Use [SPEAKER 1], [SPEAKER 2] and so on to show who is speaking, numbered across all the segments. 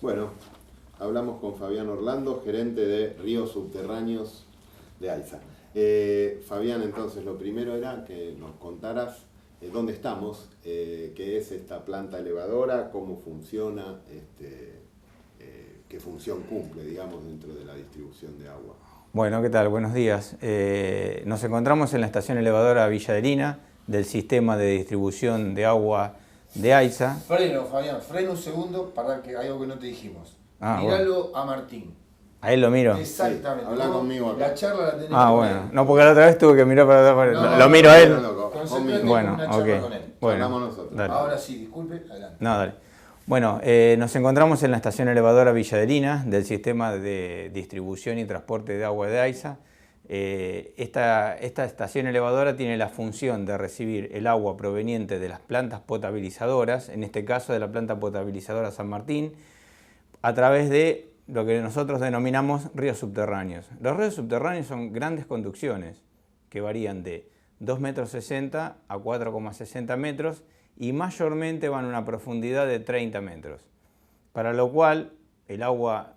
[SPEAKER 1] Bueno, hablamos con Fabián Orlando, gerente de Ríos Subterráneos de AISA. Fabián, entonces lo primero era que nos contaras dónde estamos, qué es esta planta elevadora, cómo funciona, qué función cumple, digamos, dentro de la distribución de agua.
[SPEAKER 2] Bueno, ¿qué tal? Buenos días. Nos encontramos en la estación elevadora Villa Adelina del sistema de distribución de agua de AISA.
[SPEAKER 3] Freno, Fabián, freno un segundo para que hay algo que no te dijimos. Míralo
[SPEAKER 2] bueno.
[SPEAKER 3] a Martín.
[SPEAKER 2] ¿A él lo miro?
[SPEAKER 3] Exactamente.
[SPEAKER 1] Sí, habla conmigo acá.
[SPEAKER 3] La charla la tenés
[SPEAKER 2] Bueno. No, porque la otra vez tuve que mirar para atrás. Lo miro a él. Bueno, ok. Bueno,
[SPEAKER 1] hablamos nosotros.
[SPEAKER 2] Dale.
[SPEAKER 3] Ahora sí, disculpe, adelante.
[SPEAKER 2] No, dale. Bueno, nos encontramos en la estación elevadora Villa Adelina del sistema de distribución y transporte de agua de AISA. Esta estación elevadora tiene la función de recibir el agua proveniente de las plantas potabilizadoras, en este caso de la planta potabilizadora San Martín, a través de lo que nosotros denominamos ríos subterráneos. Los ríos subterráneos son grandes conducciones que varían de 2,60 m a 4,60 metros y mayormente van a una profundidad de 30 metros, para lo cual el agua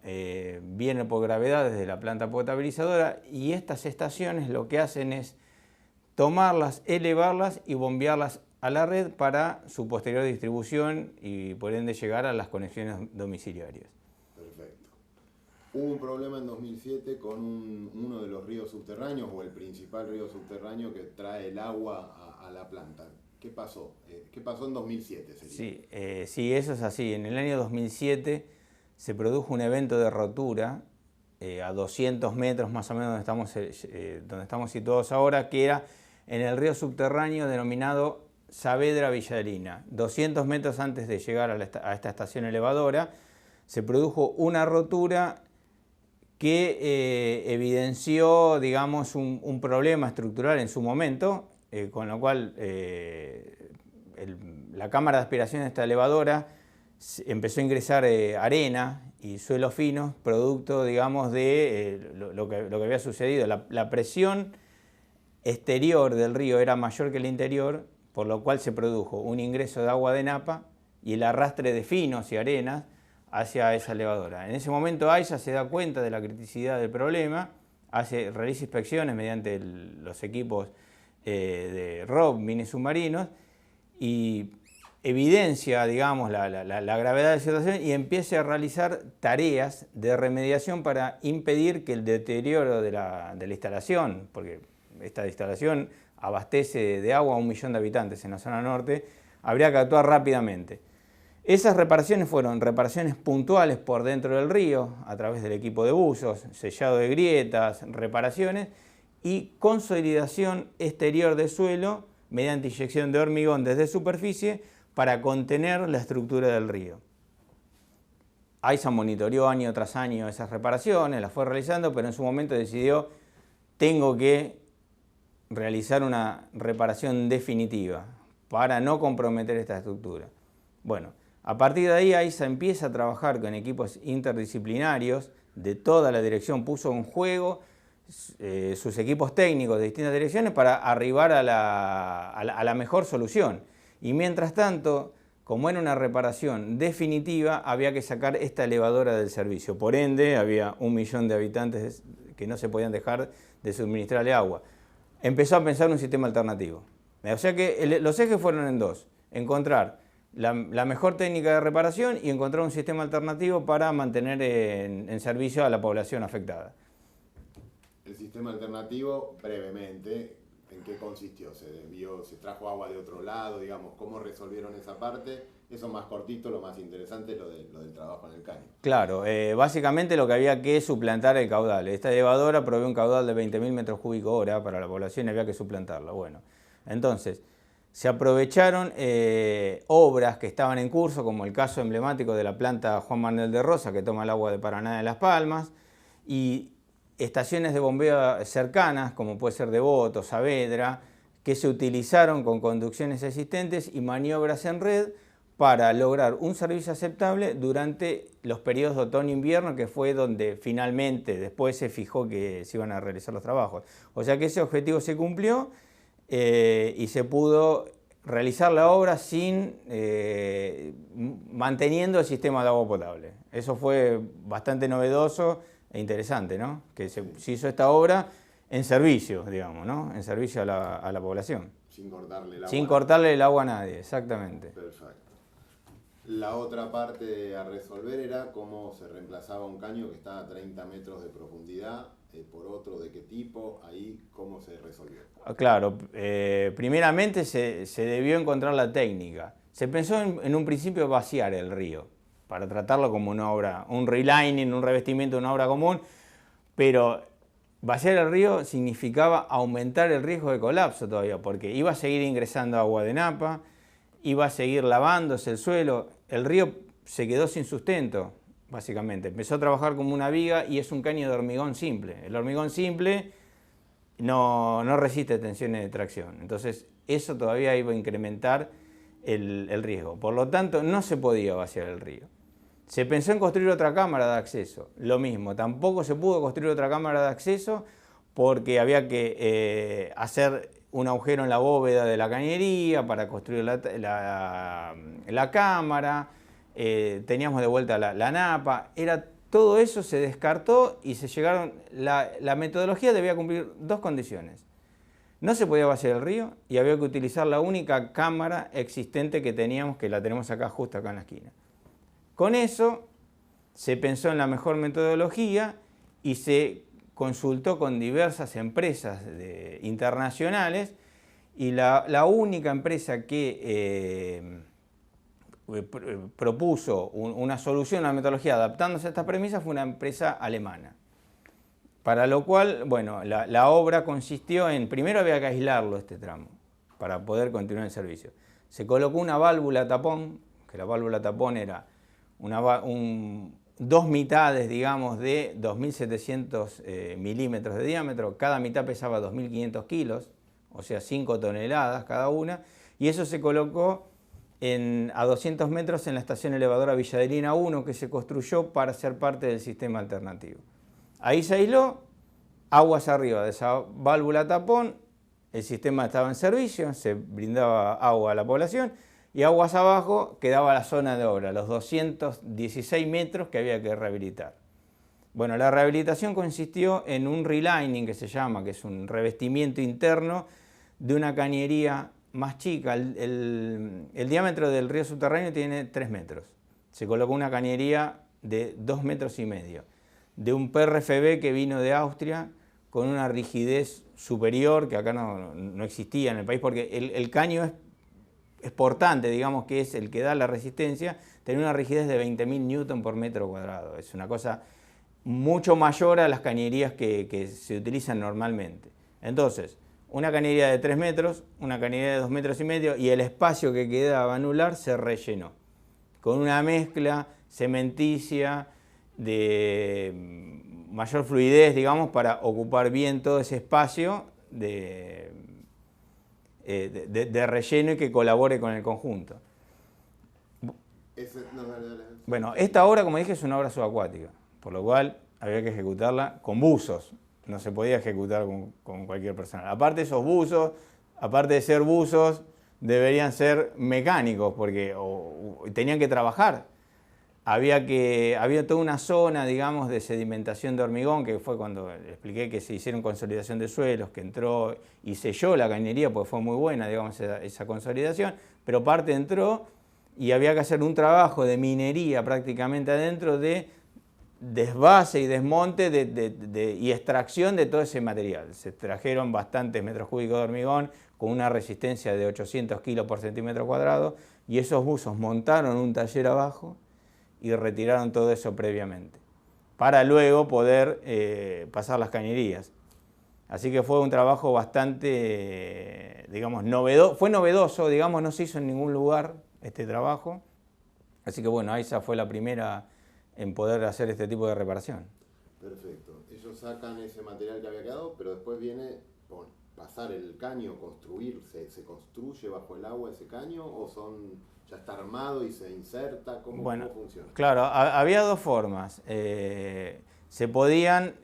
[SPEAKER 2] viene por gravedad desde la planta potabilizadora y estas estaciones lo que hacen es tomarlas, elevarlas y bombearlas a la red para su posterior distribución y por ende llegar a las conexiones domiciliarias.
[SPEAKER 1] Perfecto. Hubo un problema en 2007 con uno de los ríos subterráneos o el principal río subterráneo que trae el agua a la planta. ¿Qué pasó? ¿Qué pasó en 2007?
[SPEAKER 2] Sí, eso es así. En el año 2007 se produjo un evento de rotura a 200 metros más o menos donde estamos situados ahora, que era en el río subterráneo denominado Saavedra Villa Adelina. 200 metros antes de llegar a esta estación elevadora se produjo una rotura que evidenció, digamos, un problema estructural en su momento, con lo cual la cámara de aspiración de esta elevadora empezó a ingresar arena y suelos finos, producto, digamos, de lo que había sucedido. La presión exterior del río era mayor que el interior, por lo cual se produjo un ingreso de agua de napa y el arrastre de finos y arenas hacia esa elevadora. En ese momento AISA se da cuenta de la criticidad del problema, realiza inspecciones mediante los equipos de ROV, mini submarinos, y evidencia, digamos, la gravedad de la situación y empieza a realizar tareas de remediación para impedir que el deterioro de la instalación, porque esta instalación abastece de agua a 1 millón de habitantes en la zona norte, habría que actuar rápidamente. Esas reparaciones fueron reparaciones puntuales por dentro del río, a través del equipo de buzos, sellado de grietas, reparaciones y consolidación exterior de suelo mediante inyección de hormigón desde superficie para contener la estructura del río. AISA monitoreó año tras año esas reparaciones, las fue realizando, pero en su momento decidió, tengo que realizar una reparación definitiva para no comprometer esta estructura. Bueno, a partir de ahí AISA empieza a trabajar con equipos interdisciplinarios de toda la dirección, puso en juego sus equipos técnicos de distintas direcciones para arribar a la mejor solución. Y mientras tanto, como era una reparación definitiva, había que sacar esta elevadora del servicio. Por ende, había 1 millón de habitantes que no se podían dejar de suministrarle agua. Empezó a pensar un sistema alternativo. O sea que los ejes fueron en dos: encontrar la mejor técnica de reparación y encontrar un sistema alternativo para mantener en servicio a la población afectada.
[SPEAKER 1] El sistema alternativo, brevemente, ¿en qué consistió? ¿Se trajo agua de otro lado? Digamos, ¿cómo resolvieron esa parte? Eso más cortito, lo más interesante es lo del trabajo en el caño.
[SPEAKER 2] Claro, básicamente lo que había que suplantar el caudal. Esta elevadora provee un caudal de 20.000 metros cúbicos hora para la población y había que suplantarlo. Bueno, entonces se aprovecharon obras que estaban en curso, como el caso emblemático de la planta Juan Manuel de Rosa, que toma el agua de Paraná de Las Palmas, y estaciones de bombeo cercanas, como puede ser Devoto, Saavedra, que se utilizaron con conducciones existentes y maniobras en red para lograr un servicio aceptable durante los periodos de otoño-invierno, que fue donde finalmente después se fijó que se iban a realizar los trabajos. O sea que ese objetivo se cumplió y se pudo realizar la obra sin manteniendo el sistema de agua potable. Eso fue bastante novedoso e interesante, ¿no? Que se hizo esta obra en servicio, digamos, ¿no? En servicio a la población.
[SPEAKER 1] Sin cortarle el agua.
[SPEAKER 2] Sin cortarle el agua a nadie, exactamente.
[SPEAKER 1] Perfecto. La otra parte a resolver era cómo se reemplazaba un caño que estaba a 30 metros de profundidad por otro, de qué tipo, ahí cómo se resolvió.
[SPEAKER 2] Claro, primeramente se debió encontrar la técnica. Se pensó en un principio vaciar el río, para tratarlo como una obra, un relining, un revestimiento de una obra común, pero vaciar el río significaba aumentar el riesgo de colapso todavía, porque iba a seguir ingresando agua de Napa, iba a seguir lavándose el suelo, el río se quedó sin sustento, básicamente. Empezó a trabajar como una viga y es un caño de hormigón simple. El hormigón simple no resiste tensiones de tracción, entonces eso todavía iba a incrementar el riesgo. Por lo tanto, no se podía vaciar el río. Se pensó en construir otra cámara de acceso, lo mismo, tampoco se pudo construir otra cámara de acceso porque había que hacer un agujero en la bóveda de la cañería para construir la cámara, teníamos de vuelta la napa, todo eso se descartó y se llegaron, la metodología debía cumplir dos condiciones. No se podía vaciar el río y había que utilizar la única cámara existente que teníamos, que la tenemos acá justo acá en la esquina. Con eso se pensó en la mejor metodología y se consultó con diversas empresas internacionales y la única empresa que propuso una solución, una metodología adaptándose a estas premisas fue una empresa alemana. Para lo cual, bueno, la obra consistió en, primero había que aislarlo este tramo para poder continuar el servicio. Se colocó una válvula tapón, que la válvula tapón era dos mitades, digamos, de 2.700 milímetros de diámetro, cada mitad pesaba 2.500 kilos, o sea 5 toneladas cada una, y eso se colocó a 200 metros en la estación elevadora Villadelina 1, que se construyó para ser parte del sistema alternativo. Ahí se aisló, aguas arriba de esa válvula tapón, el sistema estaba en servicio, se brindaba agua a la población, y aguas abajo quedaba la zona de obra, los 216 metros que había que rehabilitar. Bueno, la rehabilitación consistió en un relining que se llama, que es un revestimiento interno de una cañería más chica. El diámetro del río subterráneo tiene 3 metros. Se colocó una cañería de 2,5 metros, de un PRFB que vino de Austria con una rigidez superior que acá no existía en el país, porque el caño es portante, digamos, que es el que da la resistencia, tiene una rigidez de 20.000 newton por metro cuadrado. Es una cosa mucho mayor a las cañerías que se utilizan normalmente. Entonces, una cañería de 3 metros, una cañería de 2,5 metros y el espacio que quedaba anular se rellenó con una mezcla cementicia de mayor fluidez, digamos, para ocupar bien todo ese espacio de relleno y que colabore con el conjunto. Bueno, esta obra, como dije, es una obra subacuática, por lo cual había que ejecutarla con buzos, no se podía ejecutar con cualquier persona. Aparte esos buzos, aparte de ser buzos, deberían ser mecánicos, porque tenían que trabajar. Había toda una zona, digamos, de sedimentación de hormigón, que fue cuando expliqué que se hicieron consolidación de suelos, que entró y selló la cañería, porque fue muy buena, digamos, esa consolidación, pero parte entró y había que hacer un trabajo de minería prácticamente adentro de desvase y desmonte y extracción de todo ese material. Se extrajeron bastantes metros cúbicos de hormigón con una resistencia de 800 kilos por centímetro cuadrado y esos buzos montaron un taller abajo y retiraron todo eso previamente, para luego poder pasar las cañerías. Así que fue un trabajo bastante, digamos, novedoso, digamos, no se hizo en ningún lugar este trabajo. Así que bueno, esa fue la primera en poder hacer este tipo de reparación.
[SPEAKER 1] Perfecto. Ellos sacan ese material que había quedado, pero después viene pasar el caño, construirse. ¿Se construye bajo el agua ese caño o ya está armado y se inserta? ¿Cómo funciona?
[SPEAKER 2] Claro, había dos formas. Se podían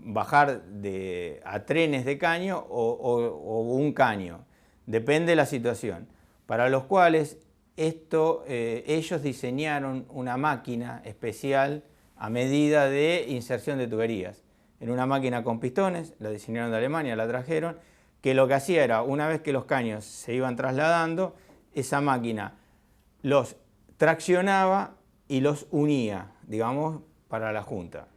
[SPEAKER 2] bajar a trenes de caño o un caño. Depende de la situación. para los cuales ellos diseñaron una máquina especial a medida de inserción de tuberías. En una máquina con pistones, la diseñaron de Alemania, la trajeron, que lo que hacía era, una vez que los caños se iban trasladando, esa máquina los traccionaba y los unía, digamos, para la junta.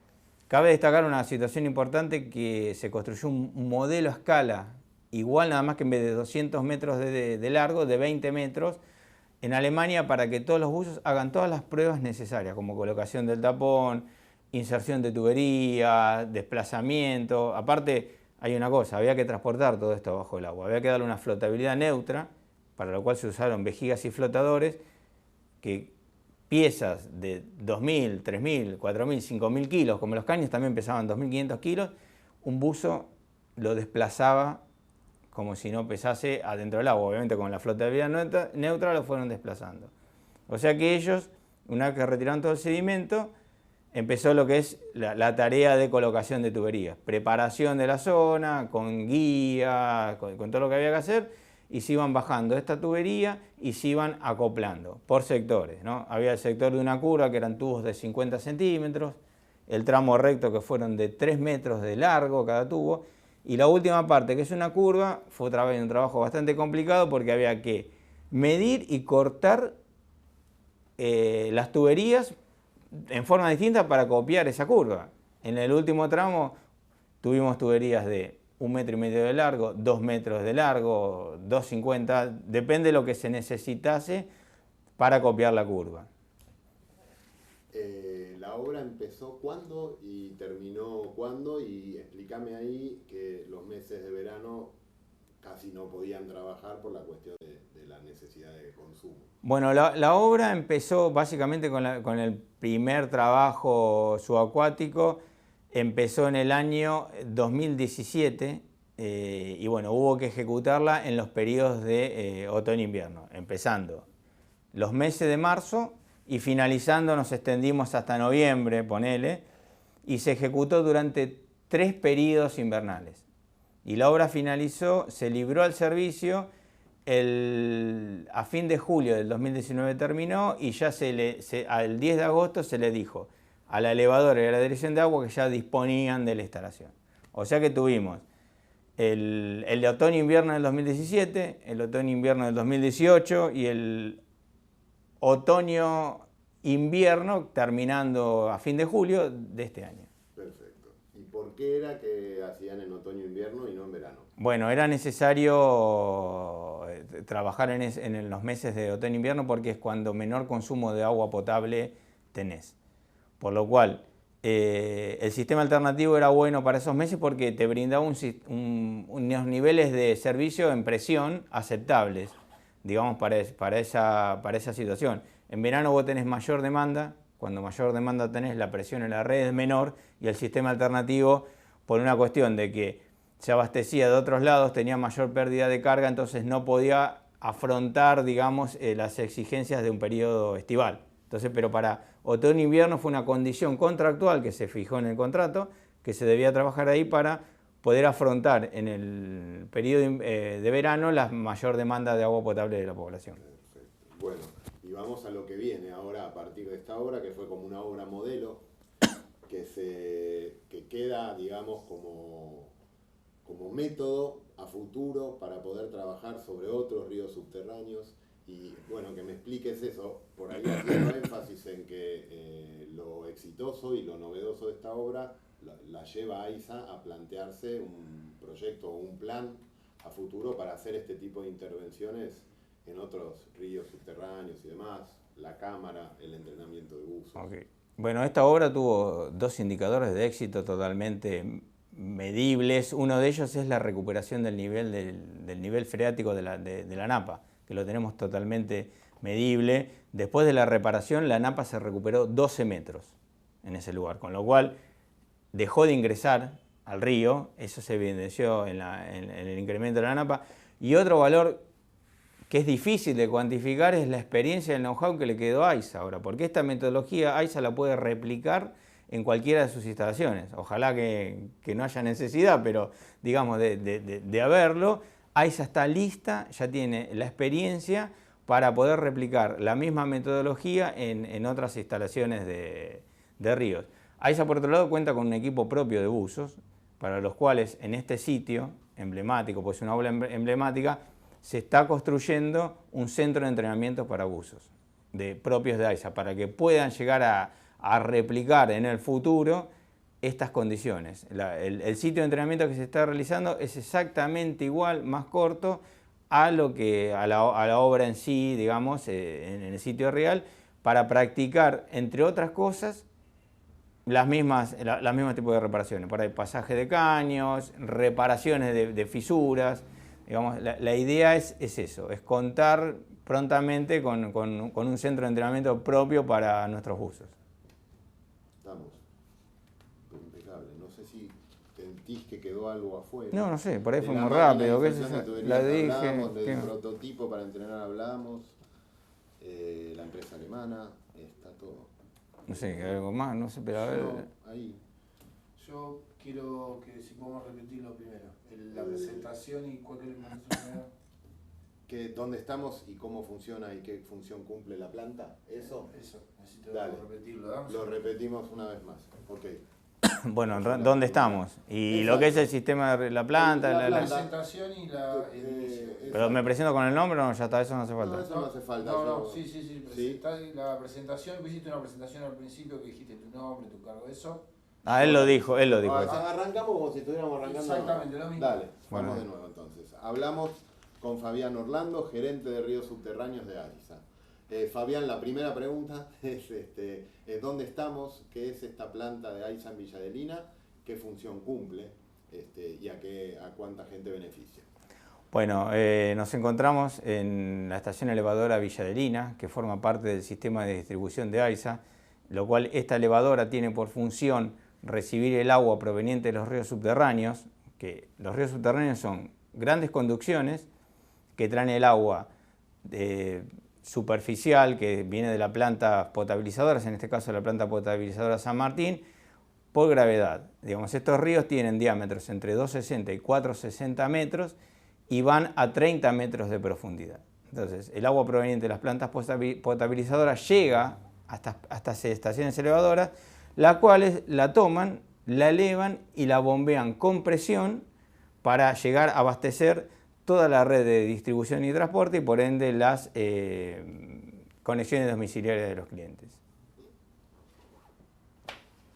[SPEAKER 2] Cabe destacar una situación importante, que se construyó un modelo a escala, igual nada más que en vez de 200 metros de largo, de 20 metros, en Alemania, para que todos los buzos hagan todas las pruebas necesarias, como colocación del tapón, inserción de tubería, desplazamiento. Aparte, hay una cosa, había que transportar todo esto bajo el agua, había que darle una flotabilidad neutra, para lo cual se usaron vejigas y flotadores, que piezas de 2.000, 3.000, 4.000, 5.000 kilos, como los caños también pesaban 2.500 kilos, un buzo lo desplazaba como si no pesase adentro del agua. Obviamente con la flotabilidad neutra lo fueron desplazando. O sea que ellos, una vez que retiraron todo el sedimento, empezó lo que es la tarea de colocación de tuberías, preparación de la zona, con guía, con todo lo que había que hacer, y se iban bajando esta tubería y se iban acoplando por sectores, ¿no? Había el sector de una curva, que eran tubos de 50 centímetros, el tramo recto, que fueron de 3 metros de largo cada tubo, y la última parte, que es una curva, fue un trabajo bastante complicado, porque había que medir y cortar las tuberías en forma distinta para copiar esa curva. En el último tramo tuvimos tuberías de 1,5 metros de largo, 2 metros de largo, 2,50, depende de lo que se necesitase para copiar la curva.
[SPEAKER 1] ¿La obra empezó cuándo y terminó cuándo? Y explícame ahí que los meses de verano casi no podían trabajar por la cuestión de la necesidad de consumo.
[SPEAKER 2] Bueno, la obra empezó básicamente con el primer trabajo subacuático. Empezó en el año 2017 y bueno, hubo que ejecutarla en los periodos de otoño-invierno, empezando los meses de marzo y finalizando, nos extendimos hasta noviembre, ponele, y se ejecutó durante 3 periodos invernales. Y la obra finalizó, se libró al servicio, a fin de julio del 2019 terminó, y ya al 10 de agosto se le dijo a la elevadora y a la dirección de agua que ya disponían de la instalación. O sea que tuvimos el de otoño-invierno del 2017, el otoño-invierno del 2018 y el otoño-invierno terminando a fin de julio de este año.
[SPEAKER 1] Perfecto. ¿Y por qué era que hacían en otoño-invierno y no en verano?
[SPEAKER 2] Bueno, era necesario trabajar en los meses de otoño-invierno, porque es cuando menor consumo de agua potable tenés. Por lo cual, el sistema alternativo era bueno para esos meses, porque te brindaba unos niveles de servicio en presión aceptables, digamos, para esa situación. En verano vos tenés mayor demanda, cuando mayor demanda tenés, la presión en la red es menor, y el sistema alternativo, por una cuestión de que se abastecía de otros lados, tenía mayor pérdida de carga, entonces no podía afrontar, digamos, las exigencias de un periodo estival. Entonces, pero para otoño-invierno fue una condición contractual que se fijó en el contrato, que se debía trabajar ahí para poder afrontar en el periodo de verano la mayor demanda de agua potable de la población.
[SPEAKER 1] Perfecto. Bueno, y vamos a lo que viene ahora a partir de esta obra, que fue como una obra modelo, que queda, digamos, como método a futuro para poder trabajar sobre otros ríos subterráneos. Y bueno, que me expliques eso, por ahí haciendo énfasis en que lo exitoso y lo novedoso de esta obra la lleva a AISA a plantearse un proyecto o un plan a futuro para hacer este tipo de intervenciones en otros ríos subterráneos y demás, la cámara, el entrenamiento de buzos.
[SPEAKER 2] Okay. Bueno, esta obra tuvo 2 indicadores de éxito totalmente medibles. Uno de ellos es la recuperación del nivel freático de la napa, que lo tenemos totalmente medible. Después de la reparación, la napa se recuperó 12 metros en ese lugar, con lo cual dejó de ingresar al río. Eso se evidenció en el incremento de la napa. Y otro valor que es difícil de cuantificar es la experiencia y el know-how que le quedó a AISA ahora, porque esta metodología AISA la puede replicar en cualquiera de sus instalaciones. Ojalá que no haya necesidad, pero digamos de haberlo, AISA está lista, ya tiene la experiencia para poder replicar la misma metodología en otras instalaciones de ríos. AISA, por otro lado, cuenta con un equipo propio de buzos, para los cuales en este sitio emblemático, pues una obra emblemática, se está construyendo un centro de entrenamiento para buzos propios de AISA, para que puedan llegar a replicar en el futuro estas condiciones. El sitio de entrenamiento que se está realizando es exactamente igual, más corto, a la obra en sí, digamos, en el sitio real, para practicar, entre otras cosas, las mismas tipos de reparaciones. Por ahí pasaje de caños, reparaciones de fisuras. Digamos, la idea es eso, es contar prontamente con un centro de entrenamiento propio para nuestros buzos.
[SPEAKER 1] Estamos. Impecable. No sé si sentís que quedó algo afuera.
[SPEAKER 2] No sé, por ahí fue muy rápido.
[SPEAKER 1] La dije. Del prototipo para entrenar hablamos. La empresa alemana, está todo.
[SPEAKER 2] No sé, algo más, no sé, pero a ver.
[SPEAKER 1] Ahí.
[SPEAKER 3] Yo quiero que si podemos repetirlo primero. La presentación y cuál es el primero.
[SPEAKER 1] ¿Dónde estamos y cómo funciona y qué función cumple la planta? ¿Eso?
[SPEAKER 3] Eso, necesito repetirlo.
[SPEAKER 1] Lo repetimos una vez más. Ok.
[SPEAKER 2] Bueno, ¿dónde estamos? Y exacto. Lo que es el sistema de la planta.
[SPEAKER 3] La presentación y
[SPEAKER 2] ¿Pero me presento con el nombre o no? Ya está, eso no hace falta.
[SPEAKER 1] No, eso no hace falta.
[SPEAKER 3] Sí. La presentación, hiciste una presentación al principio que dijiste tu nombre, tu cargo, eso.
[SPEAKER 2] Él lo dijo.
[SPEAKER 1] Arrancamos como si estuviéramos arrancando.
[SPEAKER 3] Exactamente, lo mismo.
[SPEAKER 1] Dale, vamos de nuevo entonces. Hablamos con Fabián Orlando, gerente de ríos subterráneos de AISA. Fabián, la primera pregunta es ¿dónde estamos? ¿Qué es esta planta de AISA en Villa Adelina? ¿Qué función cumple? ¿Y a cuánta gente beneficia?
[SPEAKER 2] Bueno, nos encontramos en la estación elevadora Villa Adelina, que forma parte del sistema de distribución de AISA, lo cual esta elevadora tiene por función recibir el agua proveniente de los ríos subterráneos, que los ríos subterráneos son grandes conducciones que traen el agua superficial que viene de la planta potabilizadora, en este caso la planta potabilizadora San Martín, por gravedad. Digamos, estos ríos tienen diámetros entre 2,60 y 4,60 metros y van a 30 metros de profundidad. Entonces, el agua proveniente de las plantas potabilizadoras llega hasta estas estaciones elevadoras, las cuales la toman, la elevan y la bombean con presión para llegar a abastecer toda la red de distribución y transporte y por ende las conexiones domiciliarias de los clientes.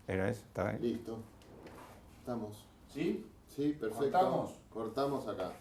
[SPEAKER 2] ¿Era eso? ¿Está bien?
[SPEAKER 1] Listo. Estamos.
[SPEAKER 3] ¿Sí?
[SPEAKER 1] Sí, perfecto.
[SPEAKER 3] ¿Cortamos
[SPEAKER 1] acá.